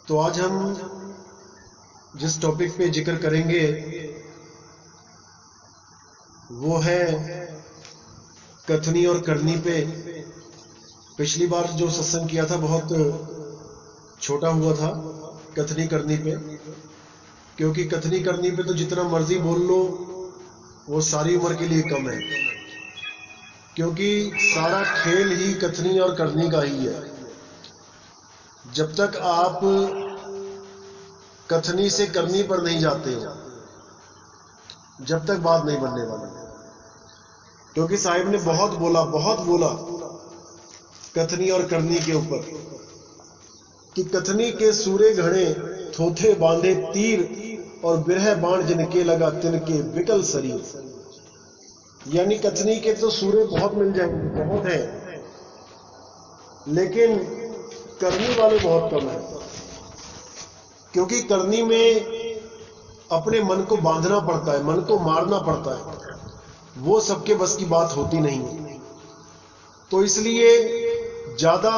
तो आज हम जिस टॉपिक पे जिक्र करेंगे वो है कथनी और करनी पे। पिछली बार जो सत्संग किया था बहुत छोटा हुआ था कथनी करनी पे, क्योंकि कथनी करनी पे तो जितना मर्जी बोल लो वो सारी उम्र के लिए कम है, क्योंकि सारा खेल ही कथनी और करनी का ही है। जब तक आप कथनी से करनी पर नहीं जाते हो जब तक बात नहीं बनने वाली। क्योंकि साहिब ने बहुत बोला कथनी और करनी के ऊपर कि कथनी के सूरे घड़े थोथे बांधे तीर और बिरह बाण जिनके लगा तिनके विकल शरीर। यानी कथनी के तो सूरे बहुत मिल जाएंगे, बहुत है, लेकिन करनी वाले बहुत कम है। क्योंकि करनी में अपने मन को बांधना पड़ता है, मन को मारना पड़ता है, वो सबके बस की बात होती नहीं। तो इसलिए ज्यादा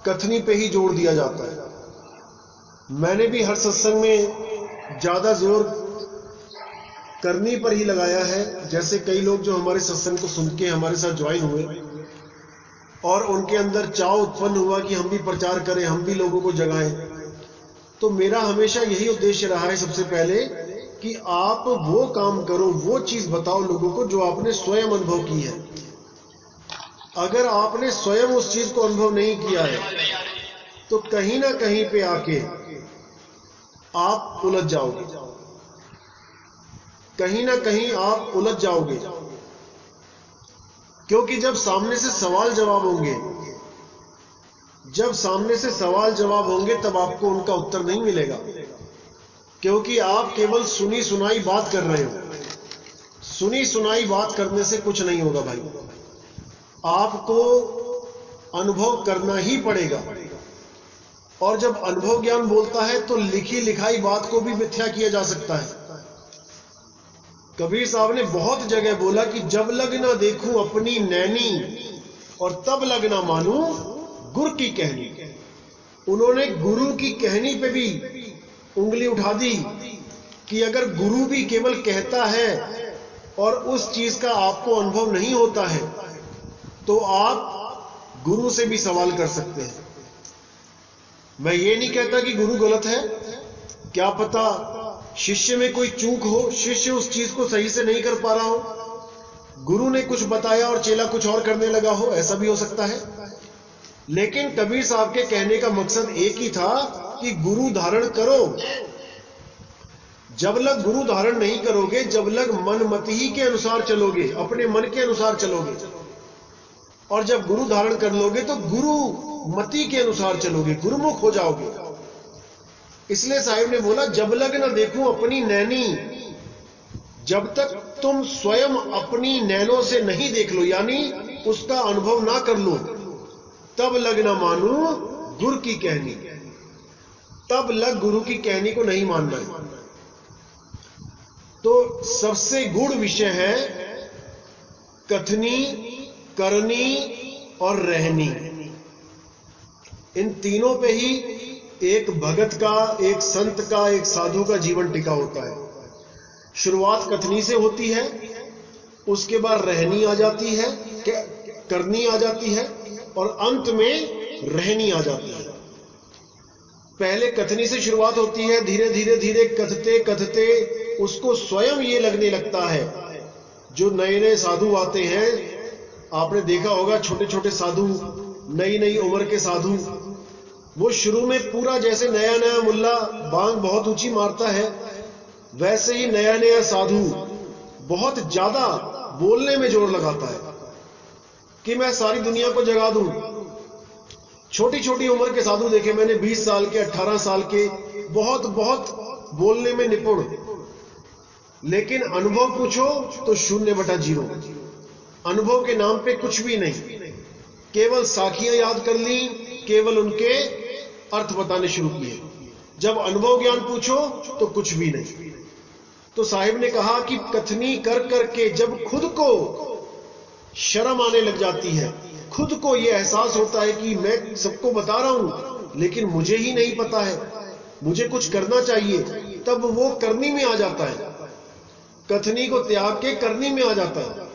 कथनी पे ही जोर दिया जाता है। मैंने भी हर सत्संग में ज्यादा जोर करनी पर ही लगाया है। जैसे कई लोग जो हमारे सत्संग को सुन के हमारे साथ ज्वाइन हुए और उनके अंदर चाव उत्पन्न हुआ कि हम भी प्रचार करें, हम भी लोगों को जगाएं, तो मेरा हमेशा यही उद्देश्य रहा है सबसे पहले कि आप वो काम करो, वो चीज बताओ लोगों को जो आपने स्वयं अनुभव की है। अगर आपने स्वयं उस चीज को अनुभव नहीं किया है तो कहीं ना कहीं पे आके आप उलझ जाओगे, कहीं ना कहीं आप उलझ जाओगे। क्योंकि जब सामने से सवाल जवाब होंगे तब आपको उनका उत्तर नहीं मिलेगा, क्योंकि आप केवल सुनी सुनाई बात कर रहे हो। सुनी सुनाई बात करने से कुछ नहीं होगा भाई, आपको अनुभव करना ही पड़ेगा। और जब अनुभव ज्ञान बोलता है तो लिखी लिखाई बात को भी मिथ्या किया जा सकता है। कबीर साहब ने बहुत जगह बोला कि जब लग ना देखूं अपनी नैनी और तब लग ना मानूं गुरु की कहनी। उन्होंने गुरु की कहनी पे भी उंगली उठा दी कि अगर गुरु भी केवल कहता है और उस चीज का आपको अनुभव नहीं होता है तो आप गुरु से भी सवाल कर सकते हैं। मैं ये नहीं कहता कि गुरु गलत है, क्या पता शिष्य में कोई चूक हो, शिष्य उस चीज को सही से नहीं कर पा रहा हो, गुरु ने कुछ बताया और चेला कुछ और करने लगा हो, ऐसा भी हो सकता है। लेकिन कबीर साहब के कहने का मकसद एक ही था कि गुरु धारण करो। जब लग गुरु धारण नहीं करोगे, जब लग मन मत ही के अनुसार चलोगे, अपने मन के अनुसार चलोगे, और जब गुरु धारण कर लोगे तो गुरु मति के अनुसार चलोगे, गुरुमुख हो जाओगे। इसलिए साहिब ने बोला जब लग ना देखूं अपनी नैनी, जब तक तुम स्वयं अपनी नैनों से नहीं देख लो, यानी उसका अनुभव ना कर लो, तब लग ना मानू गुरु की कहनी। तब लग गुरु की कहनी को नहीं मानना है। तो सबसे गूढ़ विषय है कथनी, करनी और रहनी। इन तीनों पे ही एक भगत का, एक संत का, एक साधु का जीवन टिका होता है। शुरुआत कथनी से होती है, उसके बाद रहनी आ जाती है, करनी आ जाती है, और अंत में रहनी आ जाती है। पहले कथनी से शुरुआत होती है, धीरे धीरे धीरे कथते कथते उसको स्वयं ये लगने लगता है। जो नए नए साधु आते हैं, आपने देखा होगा छोटे छोटे साधु, नई नई उम्र के साधु, वो शुरू में पूरा जैसे नया नया मुल्ला बांग बहुत ऊंची मारता है, वैसे ही नया नया साधु बहुत ज्यादा बोलने में जोर लगाता है कि मैं सारी दुनिया को जगा दूं। छोटी छोटी उम्र के साधु देखे मैंने, 20 साल के, 18 साल के, बहुत बहुत बोलने में निपुण, लेकिन अनुभव पूछो तो 0/0। अनुभव के नाम पे कुछ भी नहीं, केवल साखियां याद कर ली, केवल उनके अर्थ बताने शुरू किए। जब अनुभव ज्ञान पूछो तो कुछ भी नहीं। तो साहिब ने कहा कि कथनी कर करके जब खुद को शर्म आने लग जाती है, खुद को यह एहसास होता है कि मैं सबको बता रहा हूं लेकिन मुझे ही नहीं पता है, मुझे कुछ करना चाहिए, तब वो करनी में आ जाता है, कथनी को त्याग के करनी में आ जाता है।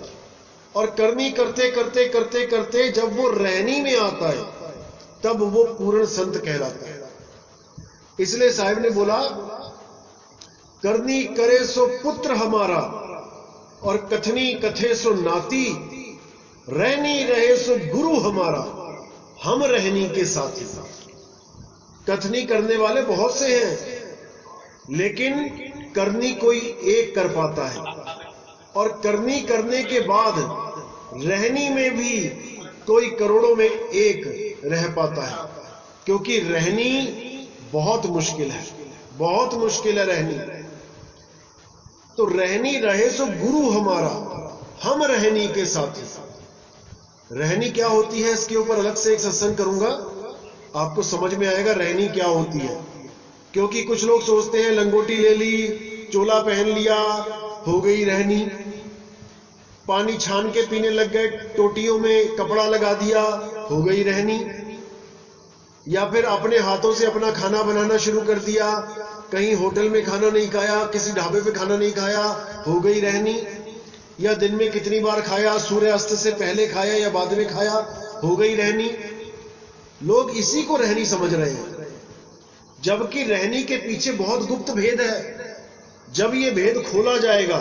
और करनी करते करते करते करते जब वो रहनी में आता है, तब वो पूर्ण संत कहलाता है। इसलिए साहिब ने बोला, करनी करे सो पुत्र हमारा, और कथनी कथे सो नाती, रहनी रहे सो गुरु हमारा, हम रहनी के साथी। कथनी करने वाले बहुत से हैं, लेकिन करनी कोई एक कर पाता है, और करनी करने के बाद रहनी में भी कोई करोड़ों में एक रह पाता है, क्योंकि रहनी बहुत मुश्किल है, बहुत मुश्किल है रहनी। तो रहनी रहे सो गुरु हमारा, हम रहनी के साथी। रहनी क्या होती है, इसके ऊपर अलग से एक सत्संग करूंगा, आपको समझ में आएगा रहनी क्या होती है। क्योंकि कुछ लोग सोचते हैं लंगोटी ले ली, चोला पहन लिया, हो गई रहनी, पानी छान के पीने लग गए, टोटियों में कपड़ा लगा दिया, हो गई रहनी। या फिर अपने हाथों से अपना खाना बनाना शुरू कर दिया, कहीं होटल में खाना नहीं खाया, किसी ढाबे पे खाना नहीं खाया, हो गई रहनी। या दिन में कितनी बार खाया, सूर्यास्त से पहले खाया या बाद में खाया, हो गई रहनी। लोग इसी को रहनी समझ रहे हैं, जबकि रहनी के पीछे बहुत गुप्त भेद है। जब ये भेद खोला जाएगा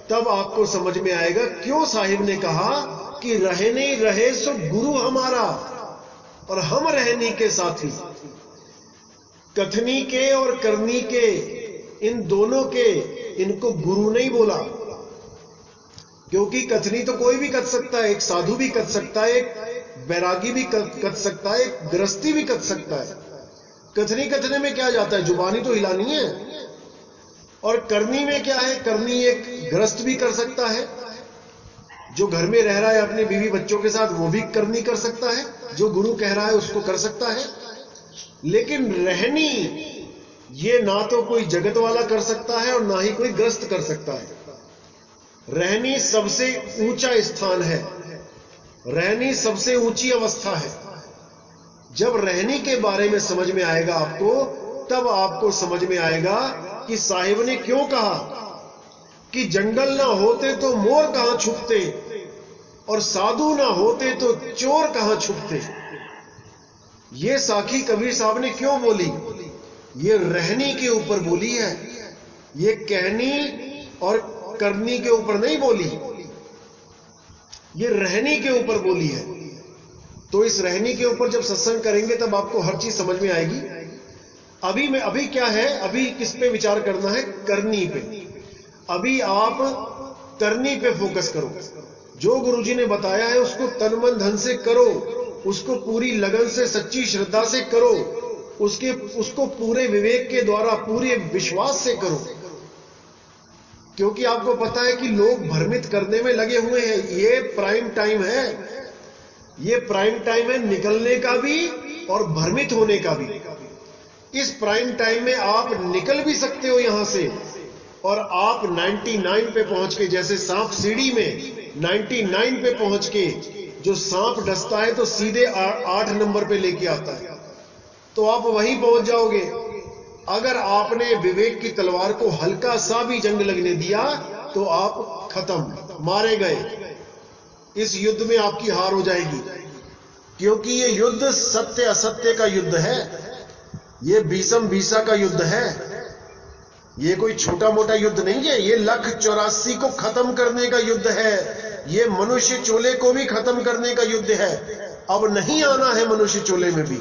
तब आपको समझ में आएगा क्यों साहिब ने कहा कि रहने रहे सो गुरु हमारा, और हम रहने के साथी। कथनी के और करनी के, इन दोनों के, इनको गुरु नहीं बोला, क्योंकि कथनी तो कोई भी कथ सकता है, एक साधु भी कथ सकता है, एक बैरागी भी कथ सकता है, एक गृहस्थी भी कथ सकता है। कथनी कथने में क्या जाता है, जुबानी तो हिलानी है। और करनी में क्या है, करनी एक गृहस्थ भी कर सकता है, जो घर में रह रहा है अपने बीवी बच्चों के साथ, वो भी करनी कर सकता है, जो गुरु कह रहा है उसको कर सकता है। लेकिन रहनी ये ना तो कोई जगत वाला कर सकता है और ना ही कोई गृहस्थ कर सकता है। रहनी सबसे ऊंचा स्थान है, रहनी सबसे ऊंची अवस्था है। जब रहनी के बारे में समझ में आएगा आपको, तब आपको समझ में आएगा कि साहिब ने क्यों कहा कि जंगल ना होते तो मोर कहां छुपते, और साधु ना होते तो चोर कहां छुपते। ये साखी कबीर साहब ने क्यों बोली, ये रहनी के ऊपर बोली है, ये कहनी और करनी के ऊपर नहीं बोली, ये रहनी के ऊपर बोली है। तो इस रहनी के ऊपर जब सत्संग करेंगे तब आपको हर चीज समझ में आएगी। अभी क्या है, अभी किस पे विचार करना है, करनी पे। अभी आप करनी पे फोकस करो, जो गुरुजी ने बताया है उसको तन मन धन से करो, उसको पूरी लगन से सच्ची श्रद्धा से करो, उसको पूरे विवेक के द्वारा पूरे विश्वास से करो। क्योंकि आपको पता है कि लोग भ्रमित करने में लगे हुए हैं। ये प्राइम टाइम है, ये प्राइम टाइम है निकलने का भी और भ्रमित होने का भी। इस प्राइम टाइम में आप निकल भी सकते हो यहां से, और आप 99 पे पहुंच के, जैसे सांप सीढ़ी में 99 पे पहुंच के, जो सांप डसता है तो सीधे 8 नंबर पे लेके आता है, तो आप वहीं पहुंच जाओगे। अगर आपने विवेक की तलवार को हल्का सा भी जंग लगने दिया तो आप खत्म, मारे गए। इस युद्ध में आपकी हार हो जाएगी, क्योंकि ये युद्ध सत्य असत्य का युद्ध है, ये भीषम भीषा का युद्ध है। ये कोई छोटा मोटा युद्ध नहीं है, ये 1,84,000 को खत्म करने का युद्ध है, ये मनुष्य चोले को भी खत्म करने का युद्ध है। अब नहीं आना है मनुष्य चोले में भी,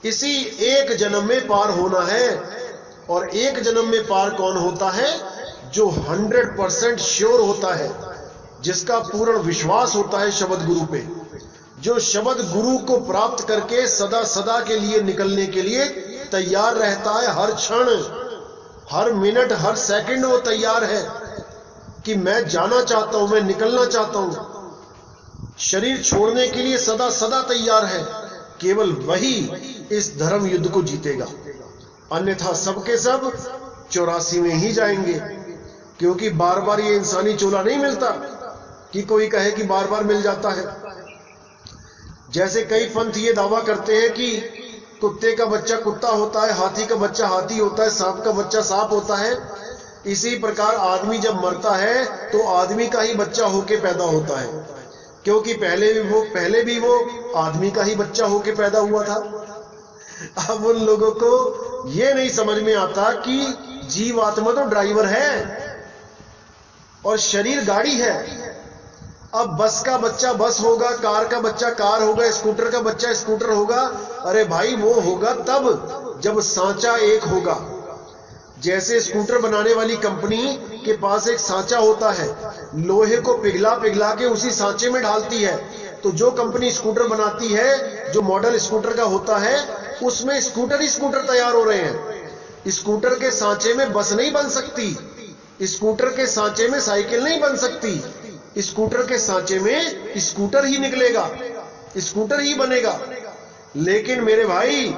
इसी एक जन्म में पार होना है। और एक जन्म में पार कौन होता है, जो 100% श्योर होता है, जिसका पूर्ण विश्वास होता है शब्द गुरु पे, जो शब्द गुरु को प्राप्त करके सदा सदा के लिए निकलने के लिए तैयार रहता है। हर क्षण, हर मिनट, हर सेकंड वो तैयार है कि मैं जाना चाहता हूं, मैं निकलना चाहता हूं। शरीर छोड़ने के लिए सदा सदा तैयार है। केवल वही इस धर्म युद्ध को जीतेगा, अन्यथा सबके सब 84 में ही जाएंगे। क्योंकि बार बार ये इंसानी चोला नहीं मिलता कि कोई कहे कि बार बार मिल जाता है। जैसे कई पंथ ये दावा करते हैं कि कुत्ते का बच्चा कुत्ता होता है, हाथी का बच्चा हाथी होता है, सांप का बच्चा सांप होता है। इसी प्रकार आदमी जब मरता है तो आदमी का ही बच्चा होके पैदा होता है, क्योंकि पहले भी वो आदमी का ही बच्चा होके पैदा हुआ था। अब उन लोगों को ये नहीं समझ में आता कि जीवात्मा तो ड्राइवर है और शरीर गाड़ी है। अब बस का बच्चा बस होगा, कार का बच्चा कार होगा, स्कूटर का बच्चा स्कूटर होगा। अरे भाई वो होगा तब जब सांचा एक होगा। जैसे स्कूटर बनाने वाली कंपनी के पास एक सांचा होता है, लोहे को पिघला पिघला के उसी सांचे में डालती है। तो जो कंपनी स्कूटर बनाती है, जो मॉडल स्कूटर का होता है, उसमें स्कूटर ही स्कूटर तैयार हो रहे हैं। स्कूटर के सांचे में बस नहीं बन सकती, स्कूटर के सांचे में साइकिल नहीं बन सकती, स्कूटर के सांचे में स्कूटर ही निकलेगा, स्कूटर ही बनेगा। लेकिन मेरे भाई,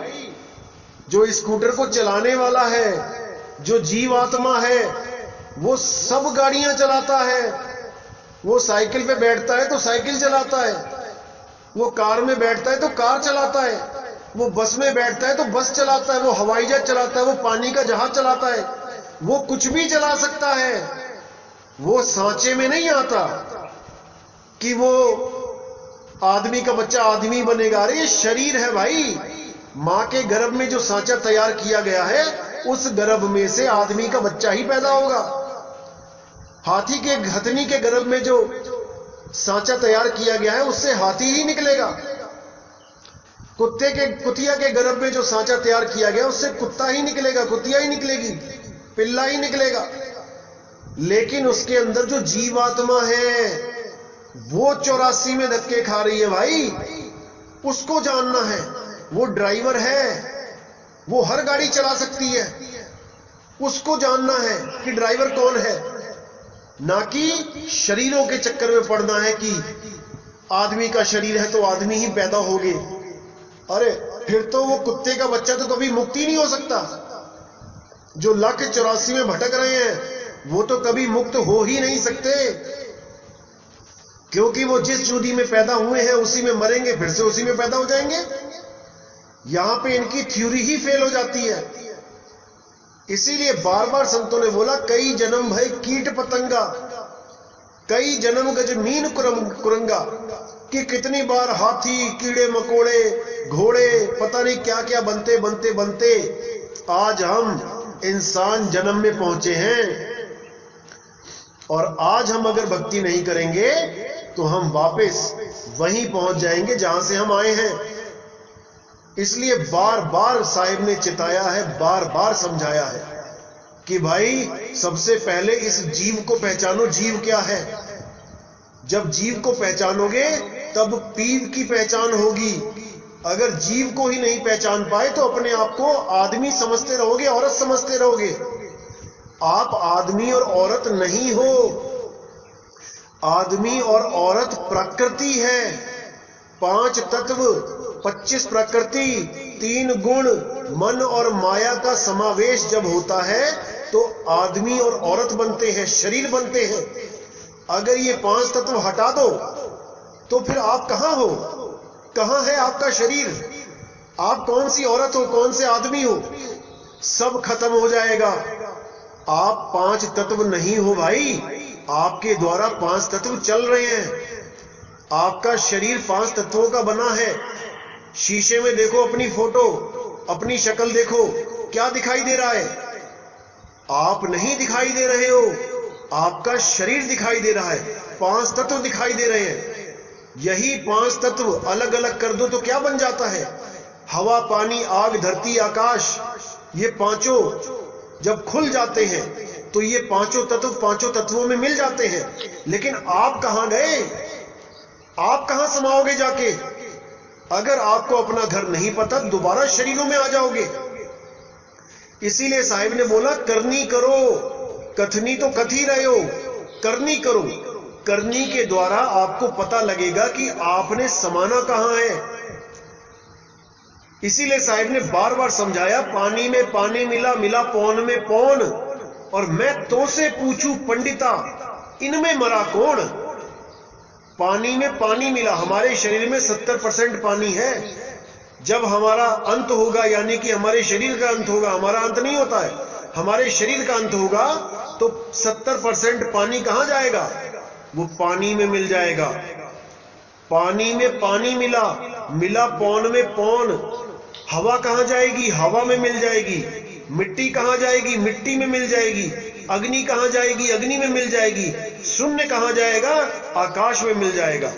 जो स्कूटर को चलाने वाला है, जो जीवात्मा है, वो सब गाड़ियां चलाता है। वो साइकिल पे बैठता है तो साइकिल चलाता है, वो कार में बैठता है तो कार चलाता है, वो बस में बैठता है तो बस चलाता है, वो हवाई जहाज चलाता है, वो पानी का जहाज चलाता है, वो कुछ भी चला सकता है। वो सांचे में नहीं आता कि वो आदमी का बच्चा आदमी बनेगा। अरे ये शरीर है भाई, मां के गर्भ में जो सांचा तैयार किया गया है, उस गर्भ में से आदमी का बच्चा ही पैदा होगा। हाथी के हथनी के गर्भ में जो सांचा तैयार किया गया है, उससे हाथी ही निकलेगा। कुतिया के गर्भ में जो सांचा तैयार किया गया, उससे कुत्ता ही निकलेगा, कुतिया ही निकलेगी, पिल्ला ही निकलेगा। लेकिन उसके अंदर जो जीवात्मा है, वो 84 में धक्के खा रही है भाई। उसको जानना है। वो ड्राइवर है, वो हर गाड़ी चला सकती है। उसको जानना है कि ड्राइवर कौन है, ना कि शरीरों के चक्कर में पड़ना है कि आदमी का शरीर है तो आदमी ही पैदा होगे। अरे फिर तो वो कुत्ते का बच्चा तो कभी मुक्ति नहीं हो सकता। जो 184 में भटक रहे हैं, वो तो कभी मुक्त हो ही नहीं सकते, क्योंकि वो जिस जूदी में पैदा हुए हैं उसी में मरेंगे, फिर से उसी में पैदा हो जाएंगे। यहां पे इनकी थ्योरी ही फेल हो जाती है। इसीलिए बार बार संतों ने बोला, कई जन्म भय कीट पतंगा, कई जन्म गज मीन कुरंगा, कि कितनी बार हाथी, कीड़े मकोड़े, घोड़े, पता नहीं क्या क्या बनते बनते बनते आज हम इंसान जन्म में पहुंचे हैं। और आज हम अगर भक्ति नहीं करेंगे तो हम वापस वहीं पहुंच जाएंगे जहां से हम आए हैं। इसलिए बार बार साहिब ने चिताया है, बार बार समझाया है कि भाई सबसे पहले इस जीव को पहचानो, जीव क्या है। जब जीव को पहचानोगे तब पीर की पहचान होगी। अगर जीव को ही नहीं पहचान पाए तो अपने आप को आदमी समझते रहोगे, औरत समझते रहोगे। आप आदमी और औरत नहीं हो। आदमी और औरत प्रकृति है। 5 तत्व, 25 प्रकृति, 3 गुण, मन और माया का समावेश जब होता है तो आदमी और औरत बनते हैं, शरीर बनते हैं। अगर ये 5 तत्व हटा दो तो फिर आप कहां हो, कहां है आपका शरीर, आप कौन सी औरत हो, कौन से आदमी हो, सब खत्म हो जाएगा। आप 5 तत्व नहीं हो भाई, आपके द्वारा 5 तत्व चल रहे हैं। आपका शरीर 5 तत्वों का बना है। शीशे में देखो अपनी फोटो, अपनी शक्ल देखो, क्या दिखाई दे रहा है? आप नहीं दिखाई दे रहे हो, आपका शरीर दिखाई दे रहा है। 5 तत्व दिखाई दे रहे हैं। यही 5 तत्व अलग अलग कर दो तो क्या बन जाता है? हवा, पानी, आग, धरती, आकाश, ये पांचों जब खुल जाते हैं तो ये पांचों तत्वों में मिल जाते हैं। लेकिन आप कहां गए? आप कहां समाओगे जाके? अगर आपको अपना घर नहीं पता, दोबारा शरीरों में आ जाओगे। इसीलिए साहिब ने बोला, करनी करो, कथनी तो कथी रहे हो, करनी करो। करनी के द्वारा आपको पता लगेगा कि आपने समाना कहां है। इसीलिए साहिब ने बार बार समझाया, पानी में पानी मिला, मिला पौन में पौन, और मैं तो से पूछूं पंडिता, इनमें मरा कौन? पानी में पानी मिला। हमारे शरीर में 70% पानी है। जब हमारा अंत होगा, यानी कि हमारे शरीर का अंत होगा, हमारा अंत नहीं होता है, हमारे शरीर का अंत होगा, तो 70% पानी कहां जाएगा? वो पानी में मिल जाएगा। पानी में पानी मिला, मिला पौन में पौन। हवा कहां जाएगी? हवा में मिल जाएगी। मिट्टी कहां जाएगी? मिट्टी में मिल जाएगी। अग्नि कहां जाएगी? अग्नि में मिल जाएगी। शून्य कहां जाएगा? आकाश में मिल जाएगा।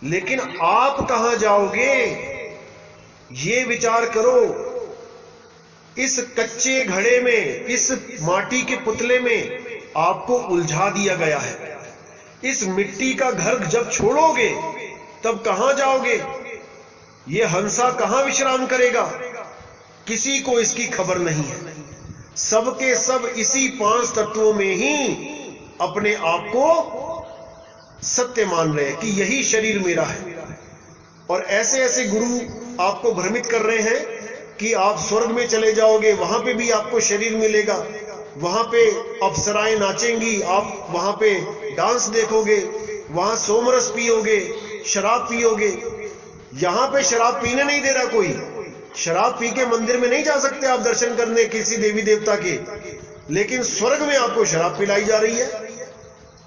लेकिन आप कहां जाओगे? ये विचार करो। इस कच्चे घड़े में, इस माटी के पुतले में आपको उलझा दिया गया है। इस मिट्टी का घर जब छोड़ोगे तब कहां जाओगे? ये हंसा कहां विश्राम करेगा? किसी को इसकी खबर नहीं है। सबके सब इसी 5 तत्वों में ही अपने आप को सत्य मान रहे हैं कि यही शरीर मेरा है। और ऐसे ऐसे गुरु आपको भ्रमित कर रहे हैं कि आप स्वर्ग में चले जाओगे, वहां पे भी आपको शरीर मिलेगा, वहां पे अप्सराएं नाचेंगी, आप वहां पे डांस देखोगे, वहां सोमरस पियोगे, शराब पियोगे। यहां पे शराब पीने नहीं दे रहा कोई। शराब पी के मंदिर में नहीं जा सकते आप दर्शन करने किसी देवी देवता के, लेकिन स्वर्ग में आपको शराब पिलाई जा रही है।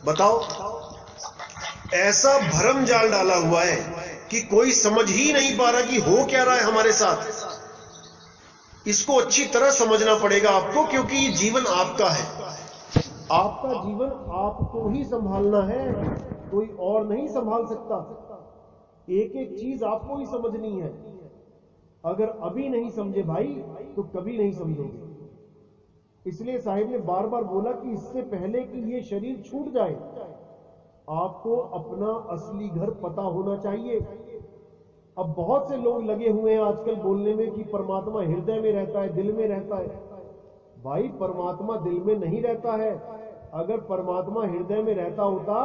बताओ, ऐसा भ्रम जाल डाला हुआ है कि कोई समझ ही नहीं पा रहा कि हो क्या रहा है हमारे साथ। इसको अच्छी तरह समझना पड़ेगा आपको, क्योंकि ये जीवन आपका है। आपका जीवन आपको ही संभालना है, कोई और नहीं संभाल सकता। एक एक चीज आपको ही समझनी है। अगर अभी नहीं समझे भाई तो कभी नहीं समझोगे। इसलिए साहिब ने बार बार बोला कि इससे पहले कि ये शरीर छूट जाए, आपको अपना असली घर पता होना चाहिए। अब बहुत से लोग लगे हुए हैं आजकल बोलने में कि परमात्मा हृदय में रहता है, दिल में रहता है। भाई, परमात्मा दिल में नहीं रहता है। अगर परमात्मा हृदय में रहता होता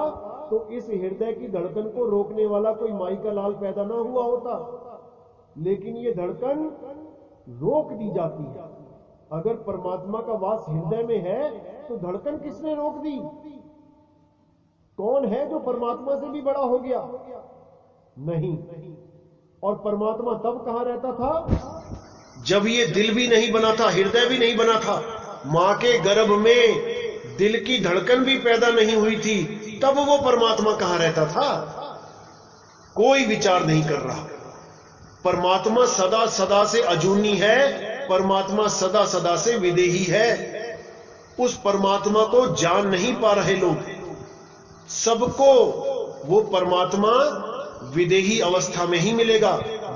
तो इस हृदय की धड़कन को रोकने वाला कोई माई का लाल पैदा ना हुआ होता। लेकिन ये धड़कन रोक दी जाती है। अगर परमात्मा का वास हृदय में है तो धड़कन किसने रोक दी? कौन है जो परमात्मा से भी बड़ा हो गया? नहीं। और परमात्मा तब कहां रहता था? जब ये दिल भी नहीं बना था, हृदय भी नहीं बना था, मां के गर्भ में दिल की धड़कन भी पैदा नहीं हुई थी, तब वो परमात्मा कहां रहता था? कोई विचार नहीं कर रहा। परमात्मा सदा सदा से अजूनी है, परमात्मा सदा सदा से विदेही है। उस परमात्मा को जान नहीं पा रहे लोग। सबको वो परमात्मा विदेही अवस्था में ही मिलेगा।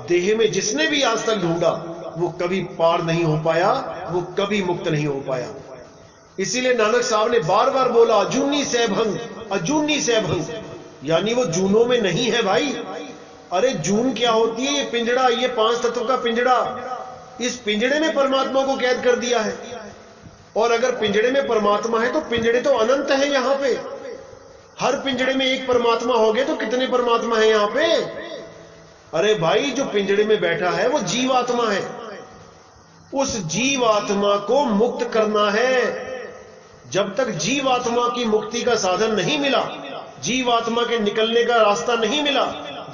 देह में जिसने भी आज तक ढूंढा वो कभी पार नहीं हो पाया, वो कभी मुक्त नहीं हो पाया। इसीलिए नानक साहब ने बार बार बोला, अजूनी सैभंग, अजूनी सैभंग, यानी वो जूनों में नहीं है भाई। अरे जून क्या होती है? ये पिंजड़ा, ये 5 तत्व का पिंजड़ा। इस पिंजड़े में परमात्मा को कैद कर दिया है। और अगर पिंजड़े में परमात्मा है तो पिंजड़े तो अनंत है। यहां पे हर पिंजड़े में एक परमात्मा हो गए तो कितने परमात्मा है यहां पे? अरे भाई, जो पिंजड़े में बैठा है वो जीवात्मा है। उस जीवात्मा को मुक्त करना है। जब तक जीवात्मा की मुक्ति का साधन नहीं मिला, जीवात्मा के निकलने का रास्ता नहीं मिला,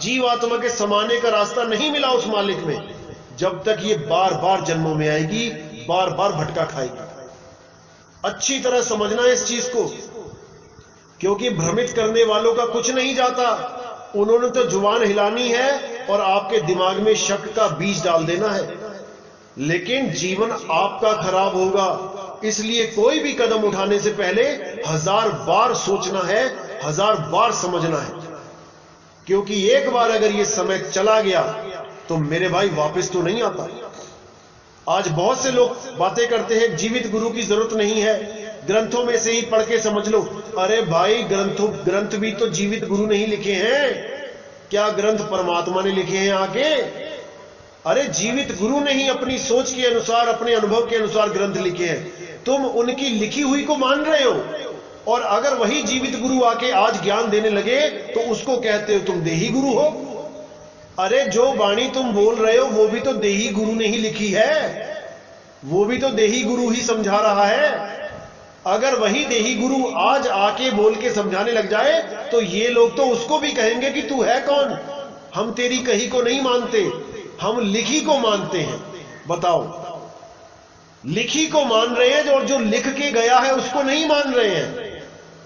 जीवात्मा के समाने का रास्ता नहीं मिला उस मालिक में, जब तक ये बार बार जन्मों में आएगी, बार बार भटका खाएगी। अच्छी तरह समझना है इस चीज को, क्योंकि भ्रमित करने वालों का कुछ नहीं जाता। उन्होंने तो जुबान हिलानी है और आपके दिमाग में शक का बीज डाल देना है। लेकिन जीवन आपका खराब होगा। इसलिए कोई भी कदम उठाने से पहले 1000 बार सोचना है, 1000 बार समझना है। क्योंकि एक बार अगर ये समय चला गया तो मेरे भाई वापस तो नहीं आता। आज बहुत से लोग बातें करते हैं जीवित गुरु की जरूरत नहीं है, ग्रंथों में से ही पढ़ के समझ लो। अरे भाई, ग्रंथ भी तो जीवित गुरु नहीं लिखे हैं। क्या ग्रंथ परमात्मा ने लिखे हैं आके? अरे जीवित गुरु नहीं, अपनी सोच के अनुसार, अपने अनुभव के अनुसार ग्रंथ लिखे हैं। तुम उनकी लिखी हुई को मान रहे हो, और अगर वही जीवित गुरु आके आज ज्ञान देने लगे तो उसको कहते हो तुम देही गुरु हो। अरे जो वाणी तुम बोल रहे हो वो भी तो देही गुरु ने ही लिखी है, वो भी तो देही गुरु ही समझा रहा है। अगर वही देही गुरु आज आके बोल के समझाने लग जाए तो ये लोग तो उसको भी कहेंगे कि तू है कौन, हम तेरी कही को नहीं मानते। हम लिखी को मानते हैं। बताओ, लिखी को मान रहे हैं और जो लिख के गया है उसको नहीं मान रहे हैं।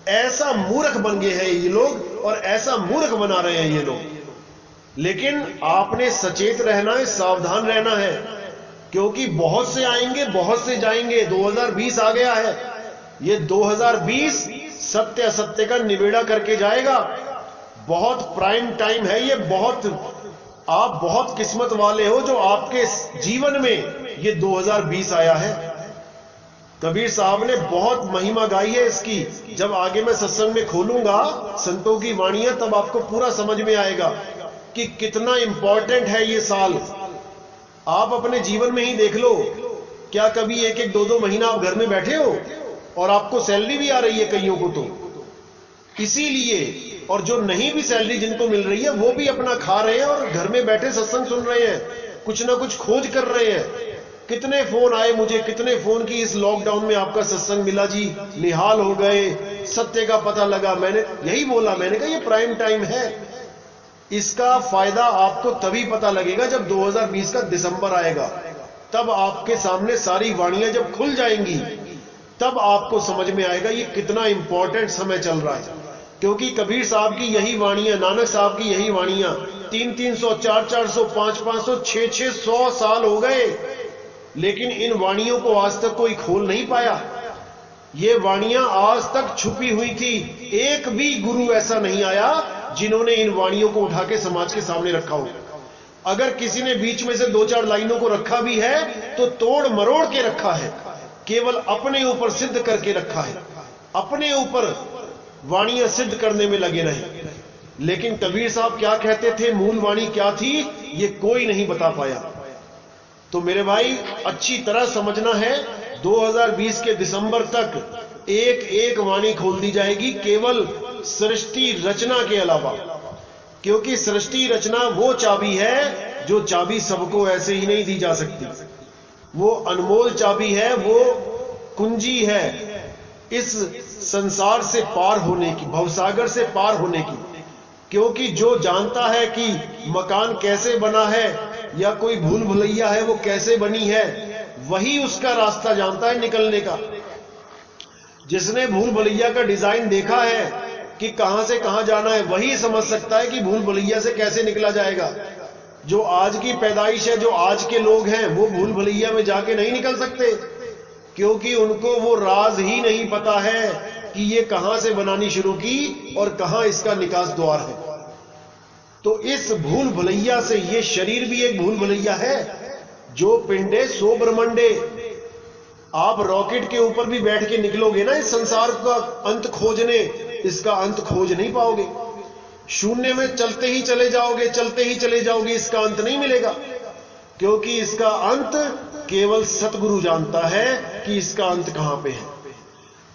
ऐसा मूर्ख बन गए हैं ये लोग और ऐसा मूर्ख बना रहे हैं ये लोग। लेकिन आपने सचेत रहना है, सावधान रहना है, क्योंकि बहुत से आएंगे, बहुत से जाएंगे। 2020 आ गया है। ये 2020 सत्य असत्य का निबेड़ा करके जाएगा। बहुत प्राइम टाइम है ये। आप बहुत किस्मत वाले हो जो आपके जीवन में ये 2020 आया है। कबीर साहब ने बहुत महिमा गाई है इसकी। जब आगे मैं सत्संग में खोलूंगा संतों की वाणियां, तब आपको पूरा समझ में आएगा कि कितना इंपॉर्टेंट है ये साल। आप अपने जीवन में ही देख लो, क्या कभी एक एक दो दो महीना आप घर में बैठे हो और आपको सैलरी भी आ रही है कईयों को? तो इसीलिए, और जो नहीं भी सैलरी जिनको मिल रही है वो भी अपना खा रहे हैं और घर में बैठे सत्संग सुन रहे हैं, कुछ ना कुछ खोज कर रहे हैं। कितने फोन आए मुझे, कितने फोन की इस लॉकडाउन में आपका सत्संग मिला जी, निहाल हो गए, सत्य का पता लगा। मैंने यही बोला, मैंने कहा ये प्राइम टाइम है। इसका फायदा आपको तभी पता लगेगा जब 2020 का दिसंबर आएगा। तब आपके सामने सारी वाणियां जब खुल जाएंगी, तब आपको समझ में आएगा ये कितना इंपॉर्टेंट समय चल रहा है। क्योंकि कबीर साहब की यही वाणियां, नानक साहब की यही वाणियां 300, 400, 500, 600 साल हो गए, लेकिन इन वाणियों को आज तक कोई खोल नहीं पाया। ये वाणियां आज तक छुपी हुई थी। एक भी गुरु ऐसा नहीं आया जिन्होंने इन वाणियों को उठा के समाज के सामने रखा हो। अगर किसी ने बीच में से 2-4 लाइनों को रखा भी है तो तोड़ मरोड़ के रखा है, केवल अपने ऊपर सिद्ध करके रखा है, अपने ऊपर वाणियां सिद्ध करने में लगे रहे। लेकिन कबीर साहब क्या कहते थे, मूल वाणी क्या थी, ये कोई नहीं बता पाया। तो मेरे भाई अच्छी तरह समझना है, 2020 के दिसंबर तक एक एक वाणी खोल दी जाएगी, केवल सृष्टि रचना के अलावा। क्योंकि सृष्टि रचना वो चाबी है जो चाबी सबको ऐसे ही नहीं दी जा सकती। वो अनमोल चाबी है, वो कुंजी है इस संसार से पार होने की, भवसागर से पार होने की। क्योंकि जो जानता है कि मकान कैसे बना है या कोई भूल भुलैया है वो कैसे बनी है, वही उसका रास्ता जानता है निकलने का। जिसने भूल भुलैया का डिजाइन देखा है कि कहां से कहां जाना है, वही समझ सकता है कि भूल भुलैया से कैसे निकला जाएगा। जो आज की पैदाइश है, जो आज के लोग हैं, वो भूल भुलैया में जाके नहीं निकल सकते, क्योंकि उनको वो राज ही नहीं पता है कि ये कहां से बनानी शुरू की और कहां इसका निकास द्वार है। तो इस भूल भुलैया से, ये शरीर भी एक भूल भुलैया है। जो पिंडे सो ब्रह्मंडे। आप रॉकेट के ऊपर भी बैठ के निकलोगे ना इस संसार का अंत खोजने, इसका अंत खोज नहीं पाओगे। शून्य में चलते ही चले जाओगे, चलते ही चले जाओगे, इसका अंत नहीं मिलेगा। क्योंकि इसका अंत केवल सतगुरु जानता है कि इसका अंत कहां पे है।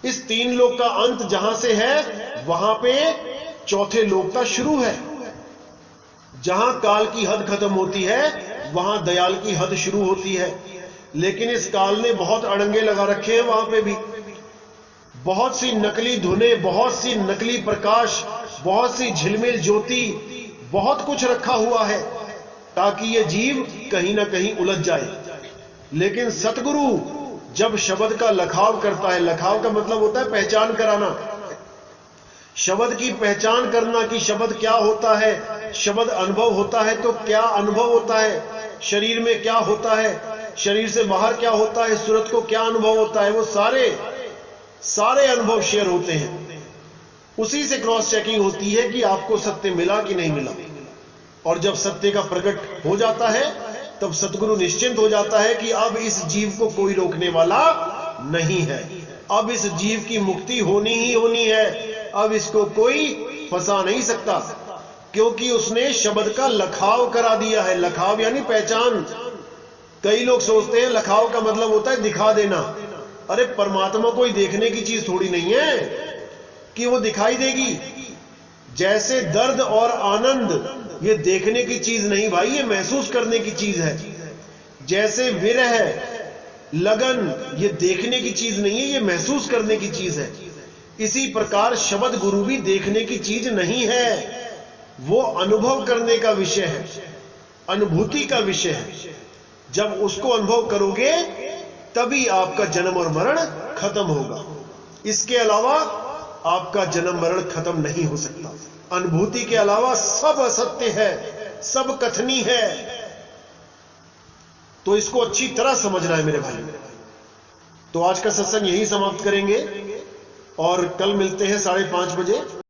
इस 3 लोक का अंत जहां से है, वहां पे चौथे लोक का शुरू है। जहां काल की हद खत्म होती है, वहां दयाल की हद शुरू होती है। लेकिन इस काल ने बहुत अड़ंगे लगा रखे हैं वहां पे भी। बहुत सी नकली धुनें, बहुत सी नकली प्रकाश, बहुत सी झिलमिल ज्योति, बहुत कुछ रखा हुआ है ताकि ये जीव कहीं ना कहीं उलझ जाए। लेकिन सतगुरु जब शब्द का लखाव करता है, लखाव का मतलब होता है पहचान कराना, शब्द की पहचान करना कि शब्द क्या होता है। शब्द अनुभव होता है तो क्या अनुभव होता है, शरीर में क्या होता है, शरीर से बाहर क्या होता है, सूरत को क्या अनुभव होता है, वो सारे अनुभव शेयर होते हैं। उसी से क्रॉस चेकिंग होती है कि आपको सत्य मिला कि नहीं मिला। और जब सत्य का प्रकट हो जाता है, तब सतगुरु निश्चिंत हो जाता है कि अब इस जीव को कोई रोकने वाला नहीं है। अब इस जीव की मुक्ति होनी ही होनी है। अब इसको कोई फंसा नहीं सकता, क्योंकि उसने शब्द का लखाव करा दिया है। लखाव यानी पहचान। कई लोग सोचते हैं लखाव का मतलब होता है दिखा देना। अरे परमात्मा कोई देखने की चीज थोड़ी नहीं है कि वो दिखाई देगी। जैसे दर्द और आनंद ये देखने की चीज नहीं भाई, ये महसूस करने की चीज है। जैसे विरह, लगन, ये देखने की चीज नहीं है, ये महसूस करने की चीज है। इसी प्रकार शब्द गुरु भी देखने की चीज नहीं है, वो अनुभव करने का विषय है। अनुभूति का विषय है। जब उसको अनुभव करोगे तभी आपका जन्म और मरण खत्म होगा। इसके अलावा आपका जन्म मरण खत्म नहीं हो सकता। अनुभूति के अलावा सब असत्य है, सब कथनी है। तो इसको अच्छी तरह समझना है मेरे भाई। तो आज का सत्संग यही समाप्त करेंगे और कल मिलते हैं 5:30 बजे।